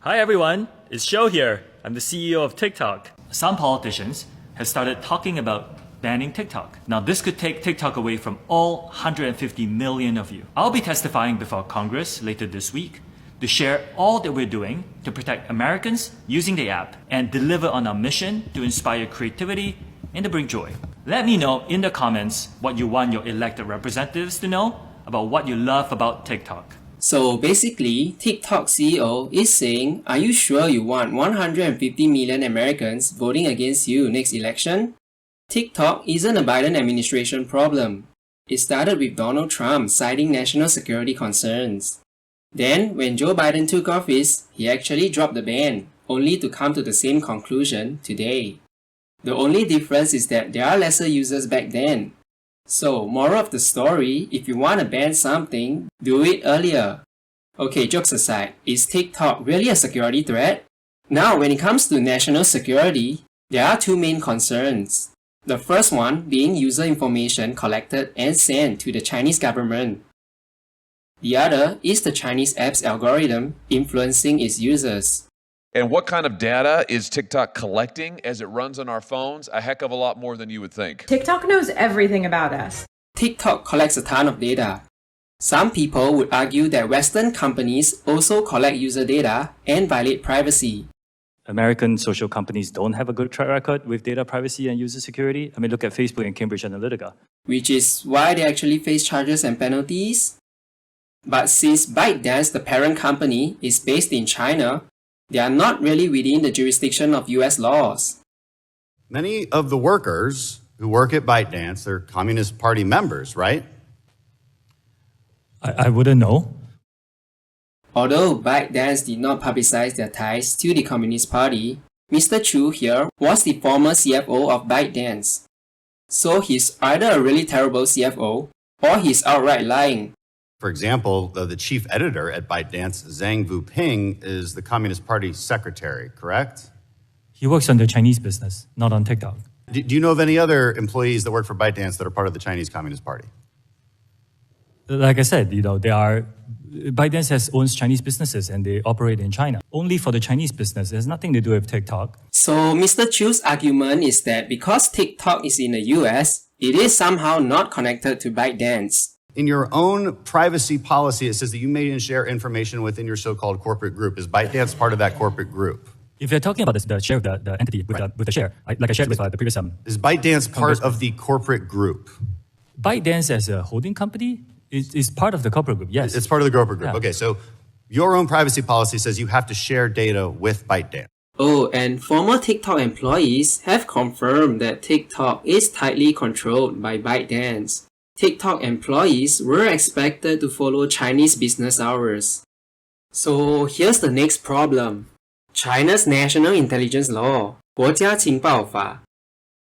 Hi everyone, it's Shou here. I'm the CEO of TikTok. Some politicians have started talking about banning TikTok. Now this could take TikTok away from all 150 million of you. I'll be testifying before Congress later this week to share all that we're doing to protect Americans using the app and deliver on our mission to inspire creativity and to bring joy. Let me know in the comments what you want your elected representatives to know about what you love about TikTok. So basically, TikTok CEO is saying, are you sure you want 150 million Americans voting against you next election? TikTok isn't a Biden administration problem. It started with Donald Trump citing national security concerns. Then, when Joe Biden took office, he actually dropped the ban, only to come to the same conclusion today. The only difference is that there are lesser users back then. So, moral of the story, if you want to ban something, do it earlier. Okay, jokes aside, is TikTok really a security threat? Now, when it comes to national security, there are two main concerns. The first one being user information collected and sent to the Chinese government. The other is the Chinese app's algorithm influencing its users. And what kind of data is TikTok collecting as it runs on our phones? A heck of a lot more than you would think. TikTok knows everything about us. TikTok collects a ton of data. Some people would argue that Western companies also collect user data and violate privacy. American social companies don't have a good track record with data privacy and user security. I mean, look at Facebook and Cambridge Analytica. Which is why they actually face charges and penalties. But since ByteDance, the parent company, is based in China, they are not really within the jurisdiction of US laws. Many of the workers who work at ByteDance are Communist Party members, right? I wouldn't know. Although ByteDance did not publicize their ties to the Communist Party, Mr. Chu here was the former CFO of ByteDance. So he's either a really terrible CFO or he's outright lying. For example, the chief editor at ByteDance, Zhang Vuping, is the Communist Party secretary, correct? He works on the Chinese business, not on TikTok. Do you know of any other employees that work for ByteDance that are part of the Chinese Communist Party? Like I said, ByteDance owns Chinese businesses and they operate in China. Only for the Chinese business. It has nothing to do with TikTok. So Mr. Chu's argument is that because TikTok is in the US, it is somehow not connected to ByteDance. In your own privacy policy, it says that you may share information within your so-called corporate group. Is ByteDance part of that corporate group? If you're talking about the share of the entity with the share, like I shared with the previous Is ByteDance part of the corporate group? ByteDance as a holding company is part of the corporate group, yes. It's part of the corporate group. Yeah. Okay, so your own privacy policy says you have to share data with ByteDance. Oh, and former TikTok employees have confirmed that TikTok is tightly controlled by ByteDance. TikTok employees were expected to follow Chinese business hours. So here's the next problem. China's National Intelligence Law, 国家情报法,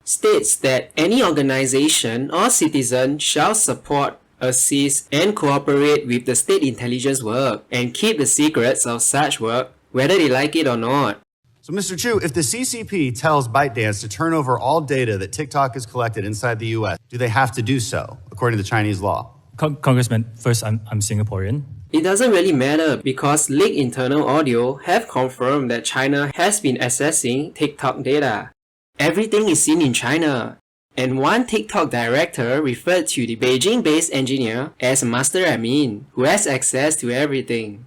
states that any organization or citizen shall support, assist, and cooperate with the state intelligence work and keep the secrets of such work, whether they like it or not. So, Mr. Chu, if the CCP tells ByteDance to turn over all data that TikTok has collected inside the US, do they have to do so, according to Chinese law? Congressman, first, I'm Singaporean. It doesn't really matter because leaked internal audio have confirmed that China has been accessing TikTok data. Everything is seen in China. And one TikTok director referred to the Beijing-based engineer as a master admin who has access to everything.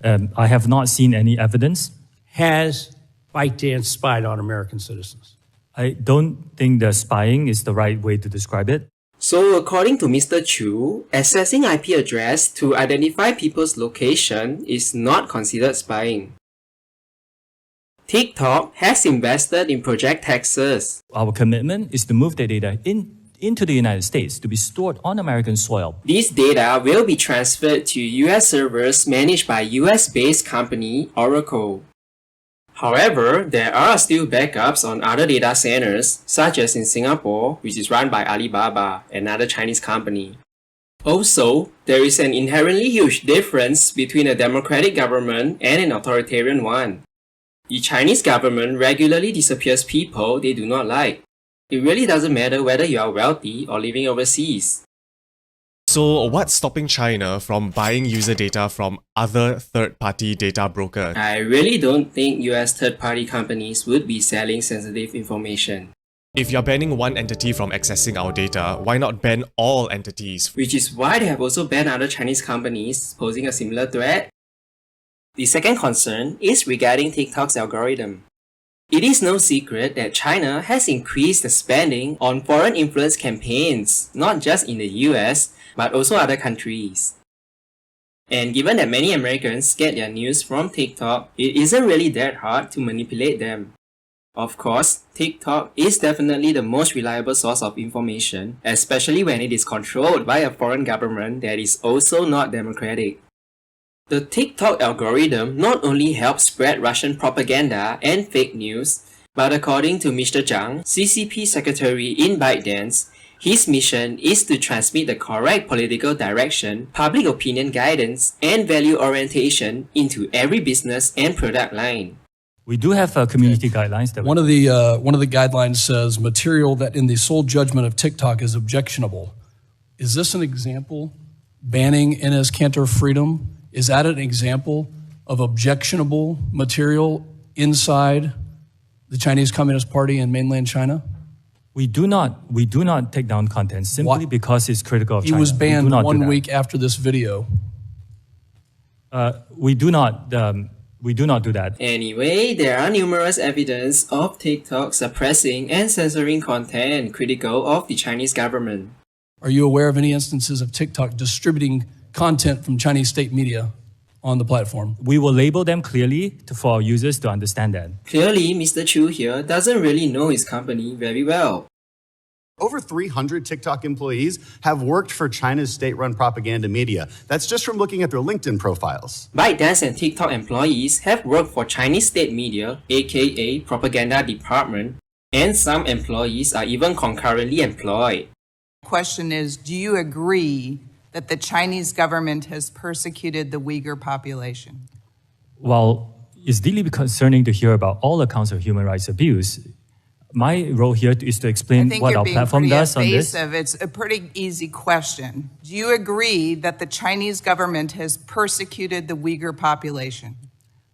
I have not seen any evidence. Has ByteDance spied on American citizens? I don't think that spying is the right way to describe it. So according to Mr. Chu, accessing IP address to identify people's location is not considered spying. TikTok has invested in Project Texas. Our commitment is to move the data into the United States to be stored on American soil. This data will be transferred to US servers managed by US-based company Oracle. However, there are still backups on other data centers, such as in Singapore, which is run by Alibaba, another Chinese company. Also, there is an inherently huge difference between a democratic government and an authoritarian one. The Chinese government regularly disappears people they do not like. It really doesn't matter whether you are wealthy or living overseas. So what's stopping China from buying user data from other third-party data brokers? I really don't think US third-party companies would be selling sensitive information. If you're banning one entity from accessing our data, why not ban all entities? Which is why they have also banned other Chinese companies posing a similar threat. The second concern is regarding TikTok's algorithm. It is no secret that China has increased the spending on foreign influence campaigns, not just in the US, but also other countries. And given that many Americans get their news from TikTok, it isn't really that hard to manipulate them. Of course, TikTok is definitely the most reliable source of information, especially when it is controlled by a foreign government that is also not democratic. The TikTok algorithm not only helps spread Russian propaganda and fake news, but according to Mr. Zhang, CCP secretary in ByteDance, his mission is to transmit the correct political direction, public opinion guidance, and value orientation into every business and product line. We do have community guidelines that One of the guidelines says material that in the sole judgment of TikTok is objectionable. Is this an example? Banning Enes Kanter freedom? Is that an example of objectionable material inside the Chinese Communist Party in mainland China? we do not take down content simply because it's critical of He China. was banned We do not do 1 that. week after this video. We do not do that. Anyway, there are numerous evidence of TikTok suppressing and censoring content critical of the Chinese government. Are you aware of any instances of TikTok distributing content from Chinese state media on the platform? We will label them clearly for our users to understand that. Clearly, Mr. Chu here doesn't really know his company very well. Over 300 TikTok employees have worked for China's state-run propaganda media. That's just from looking at their LinkedIn profiles. ByteDance and TikTok employees have worked for Chinese state media, aka propaganda department, and some employees are even concurrently employed. Question is, do you agree that the Chinese government has persecuted the Uyghur population? While it's deeply concerning to hear about all accounts of human rights abuse, my role here is to I explain think what you're our being platform pretty does on this. evasive. It's a pretty easy question. Do you agree that the Chinese government has persecuted the Uyghur population?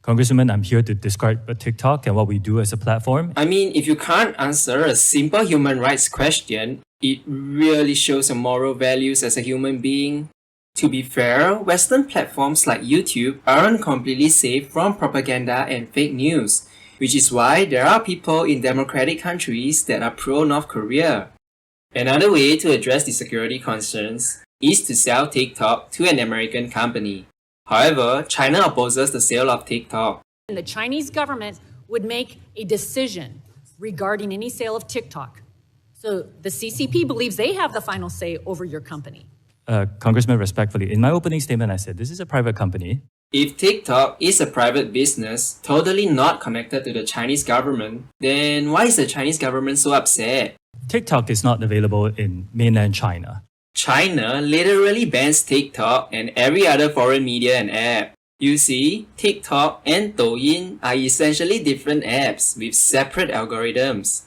Congresswoman, I'm here to describe TikTok and what we do as a platform. I mean, if you can't answer a simple human rights question, it really shows your moral values as a human being. To be fair, Western platforms like YouTube aren't completely safe from propaganda and fake news, which is why there are people in democratic countries that are pro-North Korea. Another way to address the security concerns is to sell TikTok to an American company. However, China opposes the sale of TikTok. The Chinese government would make a decision regarding any sale of TikTok. So the CCP believes they have the final say over your company. Congressman, respectfully, in my opening statement, I said this is a private company. If TikTok is a private business, totally not connected to the Chinese government, then why is the Chinese government so upset? TikTok is not available in mainland China. China literally bans TikTok and every other foreign media and app. You see, TikTok and Douyin are essentially different apps with separate algorithms.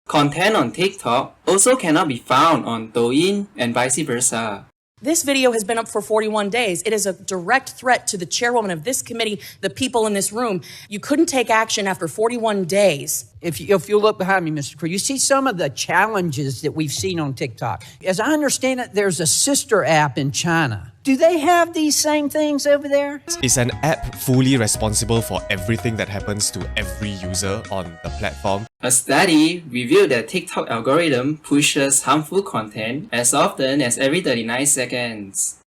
Content on TikTok also cannot be found on Douyin and vice versa. This video has been up for 41 days. It is a direct threat to the chairwoman of this committee, the people in this room. You couldn't take action after 41 days. If you look behind me, Mr. Cruz, you see some of the challenges that we've seen on TikTok. As I understand it, there's a sister app in China. Do they have these same things over there? Is an app fully responsible for everything that happens to every user on the platform? A study revealed that TikTok algorithm pushes harmful content as often as every 39 seconds.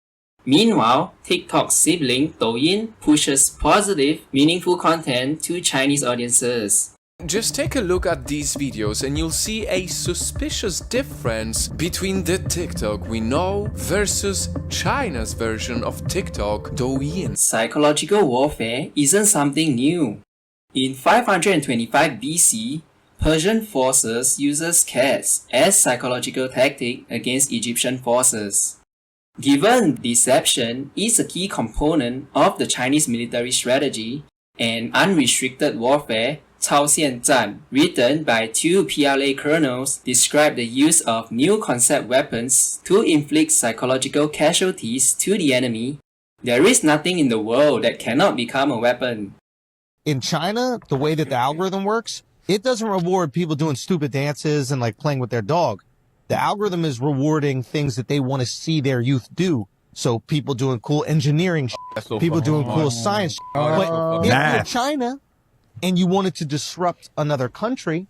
Meanwhile, TikTok's sibling Douyin pushes positive, meaningful content to Chinese audiences. Just take a look at these videos and you'll see a suspicious difference between the TikTok we know versus China's version of TikTok, Douyin. Psychological warfare isn't something new. In 525 BC, Persian forces uses cats as psychological tactic against Egyptian forces. Given deception is a key component of the Chinese military strategy and unrestricted warfare, Cao Xianzan, written by two PLA colonels, described the use of new concept weapons to inflict psychological casualties to the enemy. There is nothing in the world that cannot become a weapon. In China, the way that the algorithm works, it doesn't reward people doing stupid dances and like playing with their dog. The algorithm is rewarding things that they want to see their youth do. So people doing cool engineering shit, people doing cool science shit. But if you're China and you wanted to disrupt another country,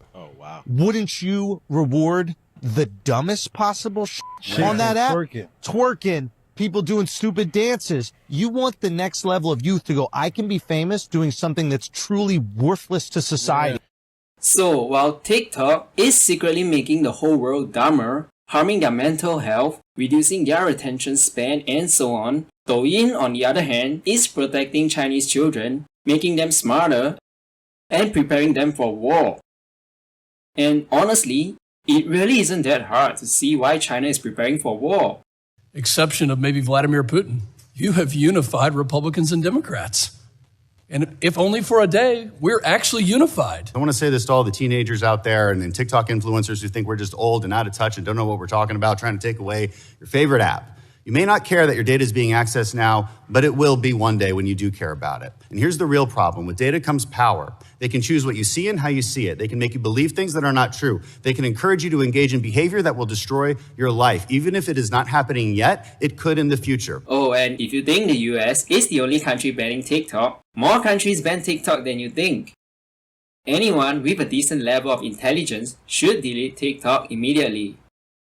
wouldn't you reward the dumbest possible shit on that app? Twerking, people doing stupid dances. You want the next level of youth to go, I can be famous doing something that's truly worthless to society. So, while TikTok is secretly making the whole world dumber, harming their mental health, reducing their attention span, and so on, Douyin, on the other hand, is protecting Chinese children, making them smarter, and preparing them for war. And honestly, it really isn't that hard to see why China is preparing for war. Exception of maybe Vladimir Putin. You have unified Republicans and Democrats. And if only for a day, we're actually unified. I want to say this to all the teenagers out there and TikTok influencers who think we're just old and out of touch and don't know what we're talking about, trying to take away your favorite app. You may not care that your data is being accessed now, but it will be one day when you do care about it. And here's the real problem. With data comes power. They can choose what you see and how you see it. They can make you believe things that are not true. They can encourage you to engage in behavior that will destroy your life. Even if it is not happening yet, it could in the future. Oh, and if you think the US is the only country banning TikTok, more countries ban TikTok than you think. Anyone with a decent level of intelligence should delete TikTok immediately.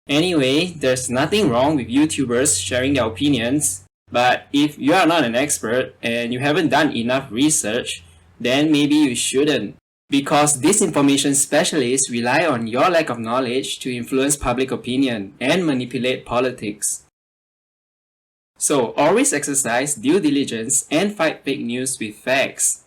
Anyway, there's nothing wrong with YouTubers sharing their opinions, but if you are not an expert and you haven't done enough research, then maybe you shouldn't. Because disinformation specialists rely on your lack of knowledge to influence public opinion and manipulate politics. So always exercise due diligence and fight fake news with facts.